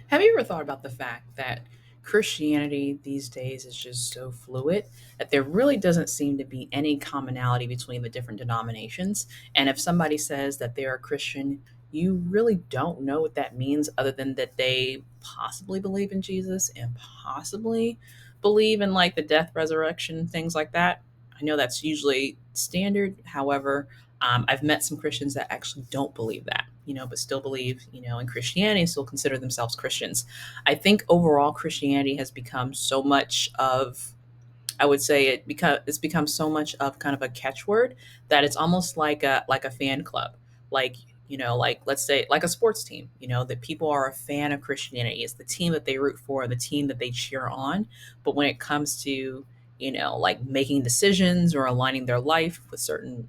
Have you ever thought about the fact that Christianity these days is just so fluid that there really doesn't seem to be any commonality between the different denominations? And if somebody says that they're a Christian, you really don't know what that means other than that they possibly believe in Jesus and possibly believe in like the death, resurrection, things like that. I know that's usually standard. However, I've met some Christians that actually don't believe that, but still believe, in Christianity and still consider themselves Christians. I think overall Christianity has become so much of, I would say it's become so much of kind of a catchword that it's almost like a fan club. Like, like let's say like a sports team, that people are a fan of Christianity. It's the team that they root for, the team that they cheer on. But when it comes to, like making decisions or aligning their life with certain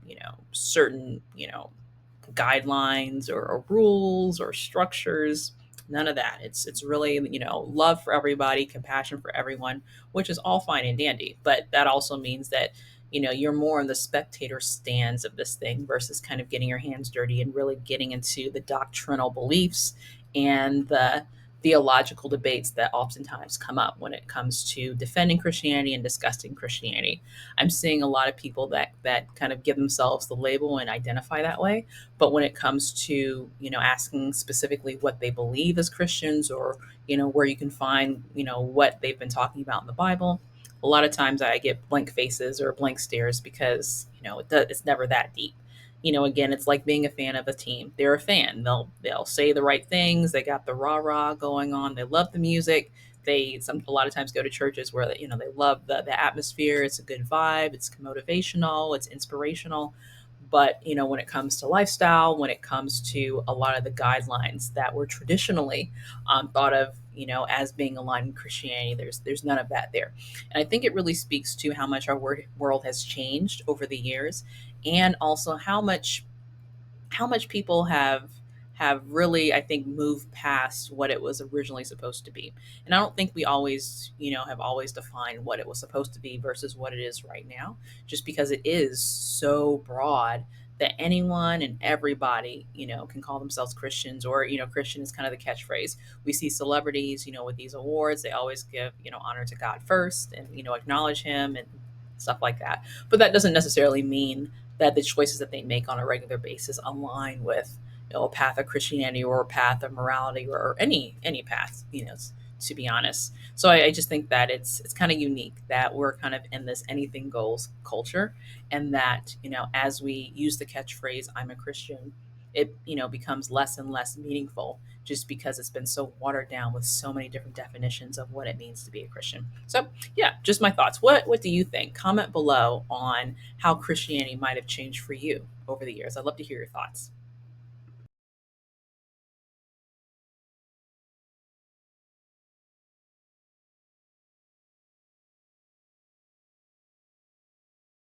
guidelines or rules or structures. None of that. It's really, love for everybody, compassion for everyone, which is all fine and dandy. But that also means that, you're more in the spectator stands of this thing versus kind of getting your hands dirty and really getting into the doctrinal beliefs and the theological debates that oftentimes come up when it comes to defending Christianity and discussing Christianity. I'm seeing a lot of people that kind of give themselves the label and identify that way, but when it comes to, asking specifically what they believe as Christians or, where you can find, what they've been talking about in the Bible, a lot of times I get blank faces or blank stares because, it's never that deep. Again, it's like being a fan of a team. They're a fan. They'll say the right things. They got the rah rah going on. They love the music. A lot of times go to churches where they love the atmosphere. It's a good vibe. It's motivational. It's inspirational. But when it comes to lifestyle, when it comes to a lot of the guidelines that were traditionally thought of, as being aligned with Christianity, there's none of that there. And I think it really speaks to how much our world has changed over the years, and also how much people have really, I think, moved past what it was originally supposed to be. And I don't think we always, have always defined what it was supposed to be versus what it is right now, just because it is so broad that anyone and everybody, can call themselves Christians, or, Christian is kind of the catchphrase. We see celebrities, with these awards, they always give, honor to God first and, acknowledge him and stuff like that. But that doesn't necessarily mean that the choices that they make on a regular basis align with, a path of Christianity or a path of morality or any path, to be honest. So I just think that it's kind of unique that we're kind of in this anything goes culture, and that, as we use the catchphrase "I'm a Christian," it, becomes less and less meaningful just because it's been so watered down with so many different definitions of what it means to be a Christian. So yeah, just my thoughts. What do you think? Comment below on how Christianity might have changed for you over the years. I'd love to hear your thoughts.